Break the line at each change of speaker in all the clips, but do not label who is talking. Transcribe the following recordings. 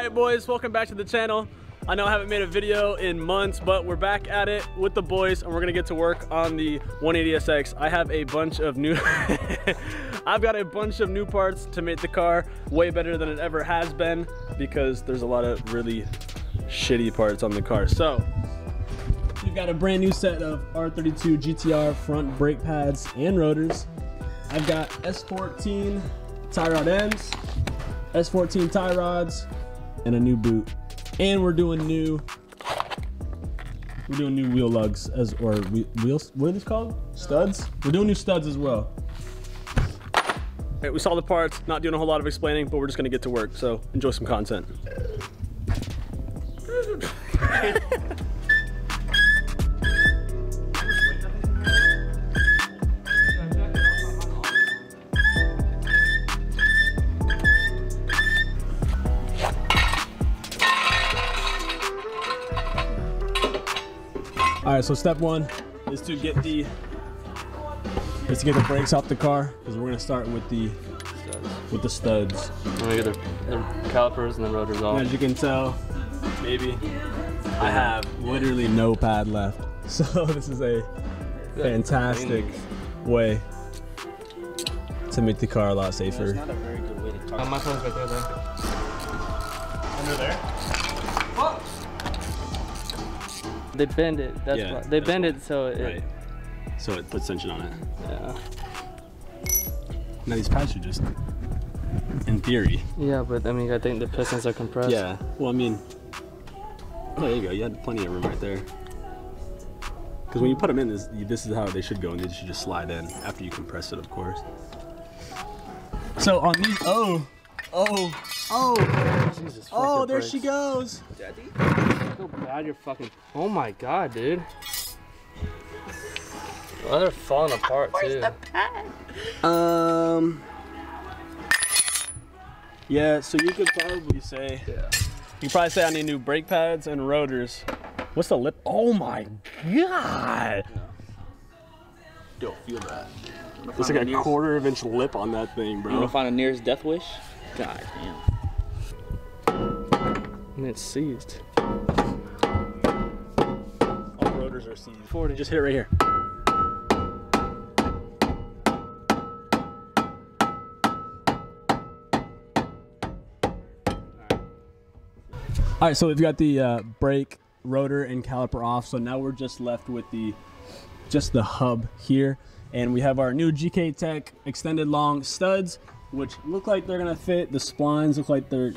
Alright boys, welcome back to the channel. I know I haven't made a video in months, but we're back at it with the boys and we're gonna get to work on the 180SX. I have a bunch of new I've got a bunch of new parts to make the car way better than it ever has been because there's a lot of really shitty parts on the car. So we've got a brand new set of R32 GTR front brake pads and rotors. I've got S14 tie rod ends, S14 tie rods, and a new boot. And we're doing new wheel lugs or wheels. What are these called? Studs? We're doing new studs as well. Right, we saw the parts, not doing a whole lot of explaining, but we're just gonna get to work. So enjoy some content. All right, so step one is to get the brakes off the car because we're gonna start with the studs.
Let me get the calipers and the rotors off.
And as you can tell, maybe I have literally no pad left. So this is a fantastic way to make the car a lot safer.
It's not a very good way to talk.
My phone's right there then.
Under there? What?
They bend it. That's why. They bend it so it.
Right. So it puts tension on it.
Yeah.
Now these pads are just, in theory.
Yeah, but I mean, I think the pistons are compressed.
Yeah. Well, I mean, oh, there you go. You had plenty of room right there. Because when you put them in, this is how they should go, and they should just slide in after you compress it, of course. So on these,
Jesus.
Oh, there
brakes.
she goes.
Daddy?
So bad you're fucking. Oh my god, dude. Oh, they're falling apart too.
Where's the pad?
Yeah. So you could probably say. Yeah. You could probably say I need new brake pads and rotors. What's the lip? Oh my god. Yo, feel that. There's like a quarter-inch lip on that thing, bro.
You wanna find a nearest death wish? God damn.
And it's seized.
All rotors are seized.
40.
Just hit it right here. All right, so we've got the brake, rotor, and caliper off. So now we're just left with just the hub here, and we have our new GK Tech extended long studs, which look like they're gonna fit. The splines look like they're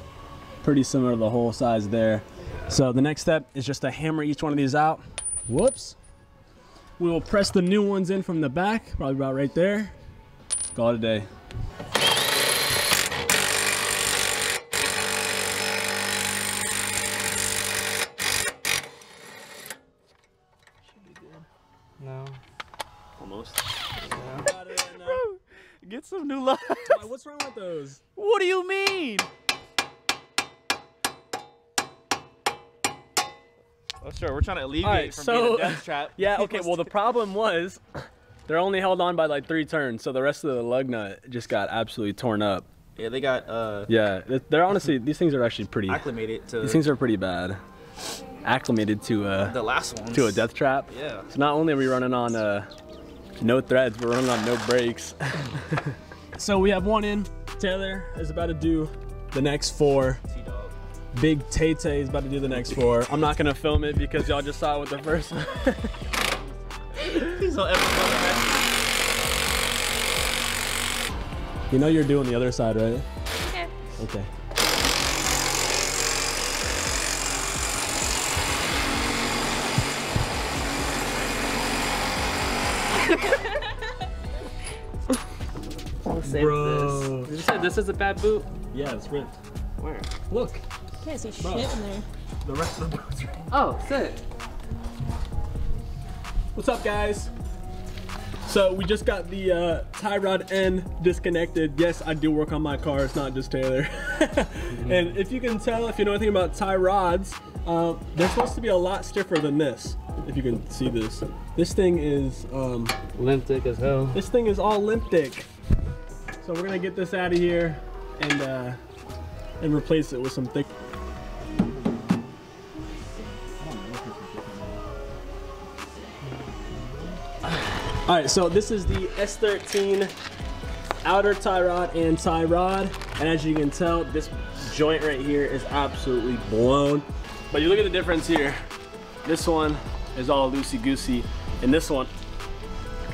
pretty similar to the hole size there. So the next step is just to hammer each one of these out. Whoops. We will press the new ones in from the back, probably about right there. Call it a day.
No.
Almost.
Yeah.
Bro, get some new lugs.
What's wrong with those?
What do you mean? Oh, sure, we're trying to alleviate from being a death trap.
Yeah, okay, well the problem was they're only held on by like 3 turns, so the rest of the lug nut just got absolutely torn up.
Yeah, they got
yeah, they're honestly, these things are actually pretty
acclimated to.
These things are pretty bad. Acclimated to
the last ones.
to a death trap.
Yeah.
So not only are we running on no threads, we're running on no brakes. So we have one in. Taylor is about to do the next 4. Big Tay-Tay is about to do the next 4. I'm not gonna film it because y'all just saw it with the first one.
He's so epic.
You know you're doing the other side, right?
Okay.
Okay.
We'll save
Bro.
this. Did you say this is a bad boot?
Yeah, it's ripped.
Where?
Look,
Can't see
Bro.
shit in there.
the rest of the boot's ripped.
Oh, sick.
What's up, guys? So we just got the tie rod end disconnected. Yes, I do work on my car. It's not just Taylor. And if you can tell, if you know anything about tie rods, they're supposed to be a lot stiffer than this. If you can see this, this thing is
limp dick as hell.
This thing is all limp dick. So we're gonna get this out of here and replace it with some thick. All right, so this is the S13 outer tie rod and tie rod. And as you can tell, this joint right here is absolutely blown. But you look at the difference here. This one is all loosey-goosey, and this one,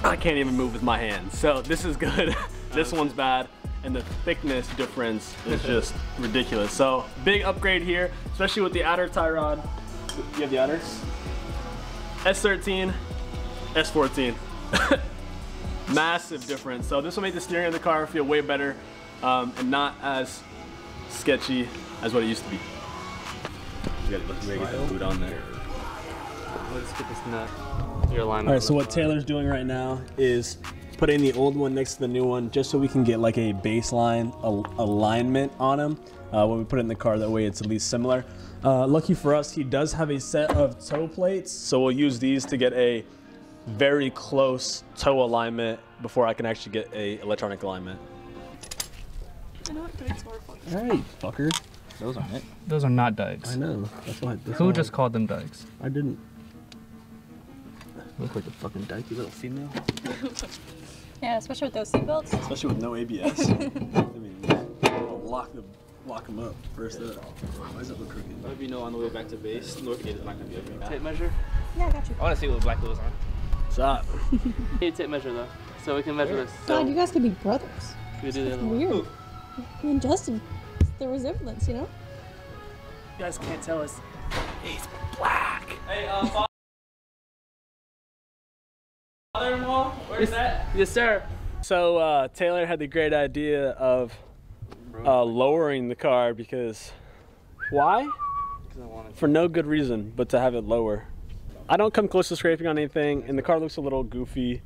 I can't even move with my hands. So this is good. This one's bad, and the thickness difference is just ridiculous. So big upgrade here, especially with the outer tie rod. You have the others? S13, S14. Massive difference. So this will make the steering of the car feel way better and not as sketchy as what it used to be. Let's get the boot on there.
Let's get this nut. Your alignment.
All right, so what Taylor's doing right now is putting the old one next to the new one just so we can get like a baseline alignment on them when we put it in the car. That way it's at least similar. Lucky for us, he does have a set of toe plates, so we'll use these to get a very close toe alignment before I can actually get a electronic alignment.
I know what dikes are.
All right, fucker.
Those aren't it.
Those are not dikes.
I know. That's why.
Who just called them dikes?
I didn't. Look like a fucking dykey little female.
Yeah, especially with those seatbelts.
Especially with no ABS. I mean, we'll lock them up first up. Why does it look crooked?
Let me know on the way back to base. North Gate is not gonna be okay.
Tape measure?
Yeah, I got you.
I wanna see what black wheels are.
Stop.
Need a tape measure though, so we can measure this. So
God, you guys could be brothers.
we do the other one.
Weird. Me and Justin, the resemblance, you know?
You guys can't tell us.
He's black.
Hey, father-in-law, where's that?
Yes, sir.
So Taylor had the great idea of lowering the car because why? For no good reason but to have it lower. I don't come close to scraping on anything, and the car looks a little goofy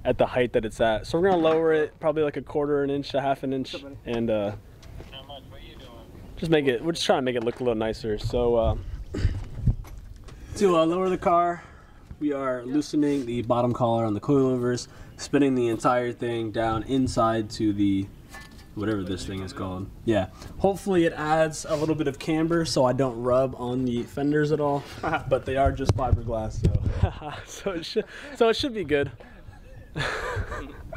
at the height that it's at. So we're gonna lower it probably like a quarter an inch to half an inch, and just make it. We're just trying to make it look a little nicer. So to lower the car, we are loosening the bottom collar on the coilovers, spinning the entire thing down inside to the whatever this thing is called. Yeah, hopefully it adds a little bit of camber so I don't rub on the fenders at all, but they are just fiberglass, so it should be good.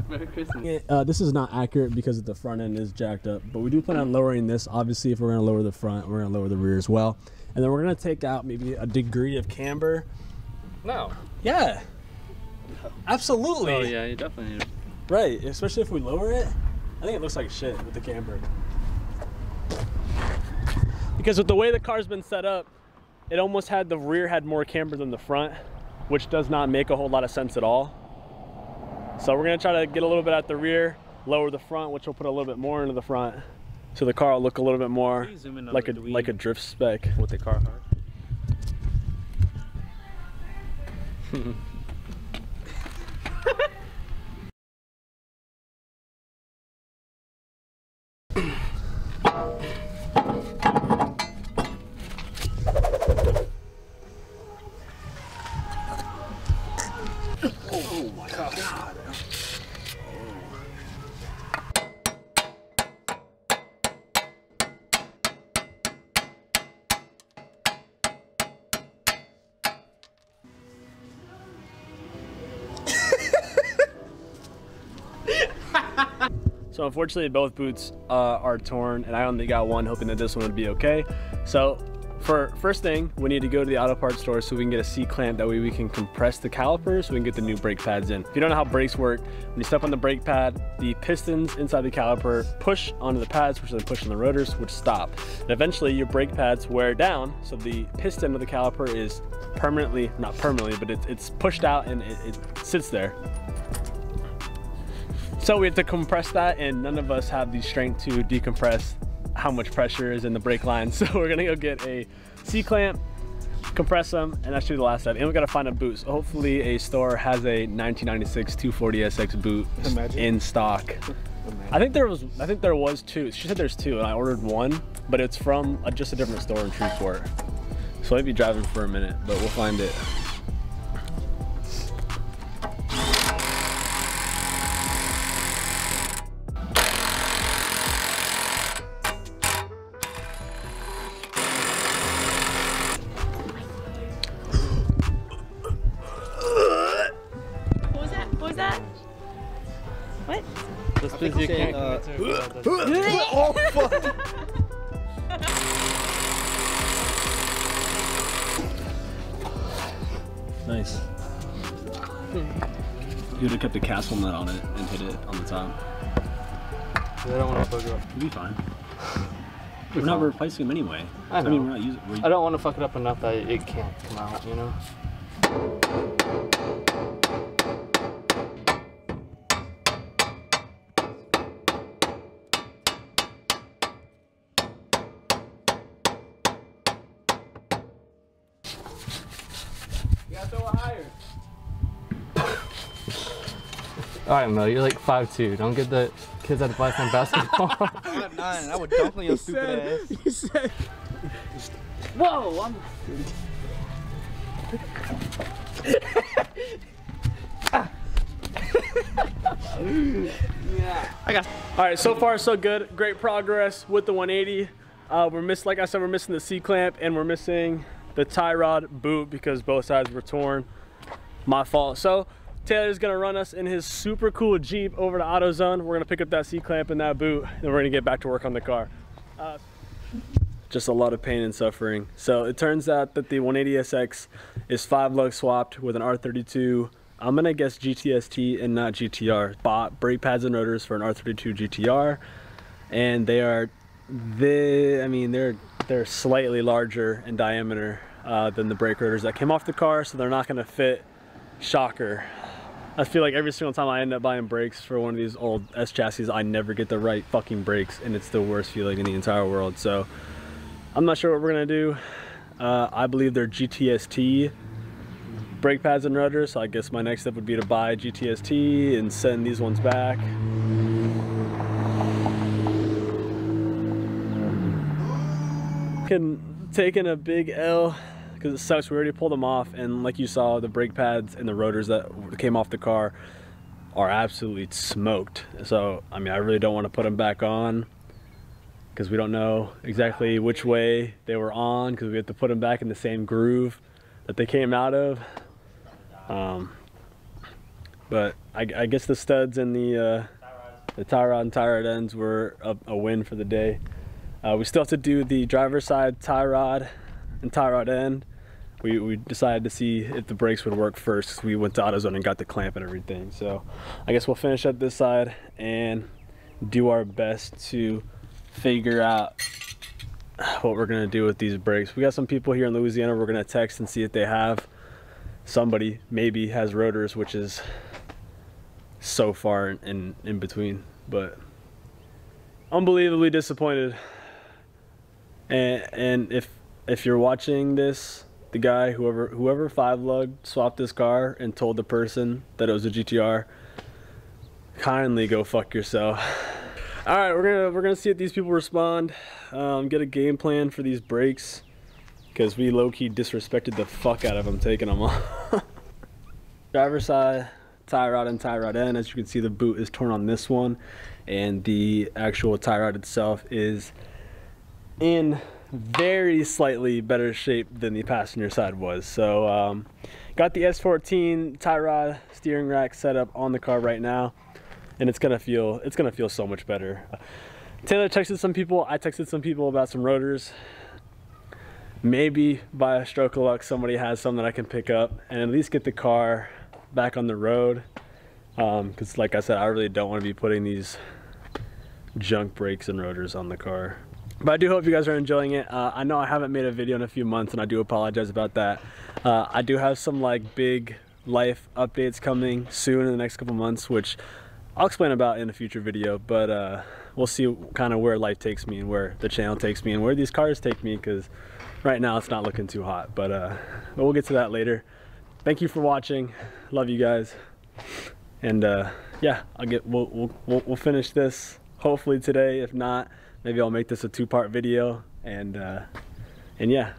Merry Christmas.
This is not accurate because the front end is jacked up, but we do plan on lowering this. Obviously, if we're going to lower the front, we're going to lower the rear as well, and then we're going to take out maybe a degree of camber.
No.
Yeah, absolutely.
Oh yeah, you definitely need it.
Right, especially if we lower it. I think it looks like shit with the camber. Because with the way the car's been set up, it almost had the rear had more camber than the front, which does not make a whole lot of sense at all. So we're gonna try to get a little bit at the rear, lower the front, which will put a little bit more into the front, so the car will look a little bit more like a drift spec.
With the car hard.
Oh my God. So unfortunately both boots are torn, and I only got one, hoping that this one would be okay. So for first thing, we need to go to the auto parts store so we can get a C-clamp. That way we can compress the calipers so we can get the new brake pads in. If you don't know how brakes work, when you step on the brake pad, the pistons inside the caliper push onto the pads, which then push on the rotors, which stop. And eventually your brake pads wear down, so the piston of the caliper is permanently, not permanently, but it's pushed out and it sits there. So we have to compress that, and none of us have the strength to decompress how much pressure is in the brake line. So we're gonna go get a C-clamp, compress them, and that should be the last step. And we gotta find a boot. So hopefully a store has a 1996 240SX boot in stock. I think there was two. She said there's two, and I ordered one, but it's from just a different store in Shreveport. So I'd be driving for a minute, but we'll find it.
What was that?
Just you can't
Oh, fuck.
Nice. You would have kept the castle nut on it and hit it on the top.
I don't want to fuck it up.
You'll be fine. We're not replacing them anyway.
I know.
I mean, we're not using.
I don't want to fuck it up enough that it can't come out, you know?
You gotta throw it higher.
Alright, Mo, you're like 5'2". Don't get the kids out of buy some basketball.
5'9", I would dunk on your stupid ass.
You said.
Whoa! I'm.
Yeah. All right, so far so good. Great progress with the 180. Like I said, we're missing the C clamp and we're missing the tie rod boot because both sides were torn. My fault. So Taylor's gonna run us in his super cool Jeep over to AutoZone. We're gonna pick up that C clamp and that boot, and we're gonna get back to work on the car. Just a lot of pain and suffering. So it turns out that the 180SX is 5 lug swapped with an R32. I'm gonna guess GTST and not GTR. Bought brake pads and rotors for an R32 GTR, and they're slightly larger in diameter than the brake rotors that came off the car, so they're not gonna fit. Shocker. I feel like every single time I end up buying brakes for one of these old S chassis, I never get the right fucking brakes, and it's the worst feeling in the entire world. So I'm not sure what we're gonna do. I believe they're GTST brake pads and rotors, so I guess my next step would be to buy GTST and send these ones back. Taking a big L because it sucks. We already pulled them off, and like you saw, the brake pads and the rotors that came off the car are absolutely smoked. So I mean, I really don't want to put them back on because we don't know exactly which way they were on, because we have to put them back in the same groove that they came out of. But I guess the studs and the tie rod and tie rod ends were a win for the day. We still have to do the driver's side tie rod and tie rod end. We decided to see if the brakes would work first, because we went to AutoZone and got the clamp and everything. So I guess we'll finish up this side and do our best to figure out what we're gonna do with these brakes. We got some people here in Louisiana we're gonna text and see if they have. Somebody maybe has rotors, which is so far in between, but unbelievably disappointed. And if you're watching this, the guy, whoever 5 lug swapped this car and told the person that it was a GTR, kindly go fuck yourself. All right, we're gonna see if these people respond. Get a game plan for these brakes, because we low-key disrespected the fuck out of them taking them off. Driver side tie rod and tie rod end. As you can see, the boot is torn on this one, and the actual tie rod itself is in very slightly better shape than the passenger side was. So got the S14 tie rod steering rack set up on the car right now, and it's gonna feel so much better. Taylor texted some people, I texted some people about some rotors. Maybe by a stroke of luck somebody has some that I can pick up and at least get the car back on the road, because like I said, I really don't want to be putting these junk brakes and rotors on the car. But I do hope you guys are enjoying it. I know I haven't made a video in a few months, and I do apologize about that. I do have some like big life updates coming soon in the next couple months, which I'll explain about in a future video, but we'll see kind of where life takes me and where the channel takes me and where these cars take me, because right now it's not looking too hot, but we'll get to that later. Thank you for watching. Love you guys. And yeah, we'll finish this hopefully today. If not, maybe I'll make this a 2-part video, and yeah,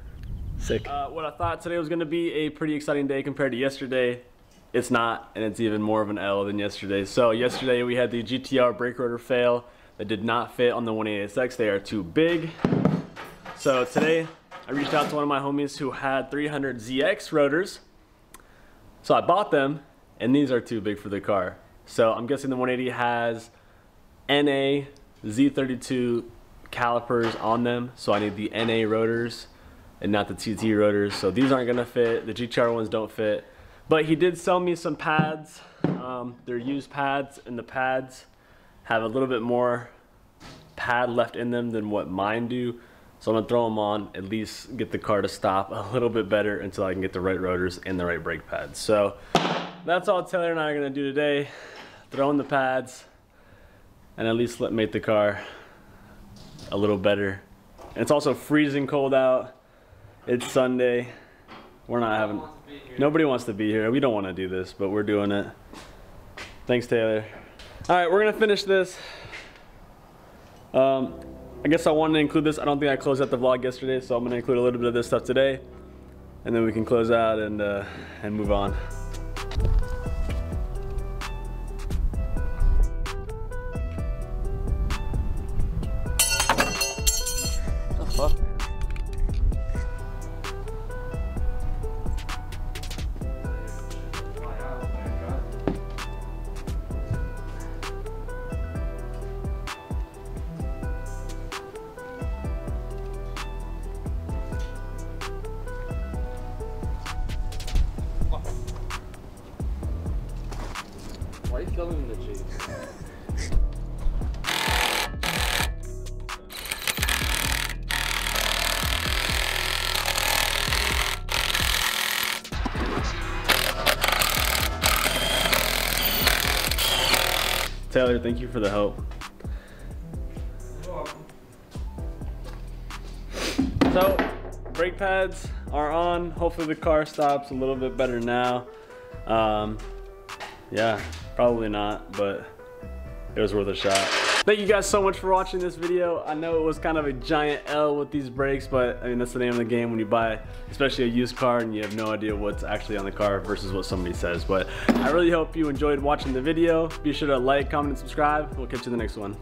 sick. What I thought today was gonna be a pretty exciting day compared to yesterday, it's not, and it's even more of an L than yesterday. So yesterday we had the GTR brake rotor fail that did not fit on the 180SX. They are too big. So today I reached out to one of my homies who had 300ZX rotors. So I bought them, and these are too big for the car. So I'm guessing the 180 has NA Z32 calipers on them, so I need the NA rotors and not the TT rotors. So these aren't gonna fit, the GTR ones don't fit. But he did sell me some pads. They're used pads, and the pads have a little bit more pad left in them than what mine do. So I'm gonna throw them on, at least get the car to stop a little bit better until I can get the right rotors and the right brake pads. So that's all Taylor and I are gonna do today. Throw in the pads and at least make the car a little better. And it's also freezing cold out. It's Sunday. We're not having, nobody wants to be here. We don't want to do this, but we're doing it. Thanks, Taylor. All right, we're gonna finish this. I guess I wanted to include this. I don't think I closed out the vlog yesterday, so I'm gonna include a little bit of this stuff today, and then we can close out and move on.
The fuck? Why are you filming the Jeep?
Taylor, thank you for the help.
You're welcome.
So, brake pads are on. Hopefully the car stops a little bit better now. Yeah, probably not, but it was worth a shot. Thank you guys so much for watching this video. I know it was kind of a giant L with these brakes, but I mean, that's the name of the game when you buy, especially a used car, and you have no idea what's actually on the car versus what somebody says. But I really hope you enjoyed watching the video. Be sure to like, comment, and subscribe. We'll catch you in the next one.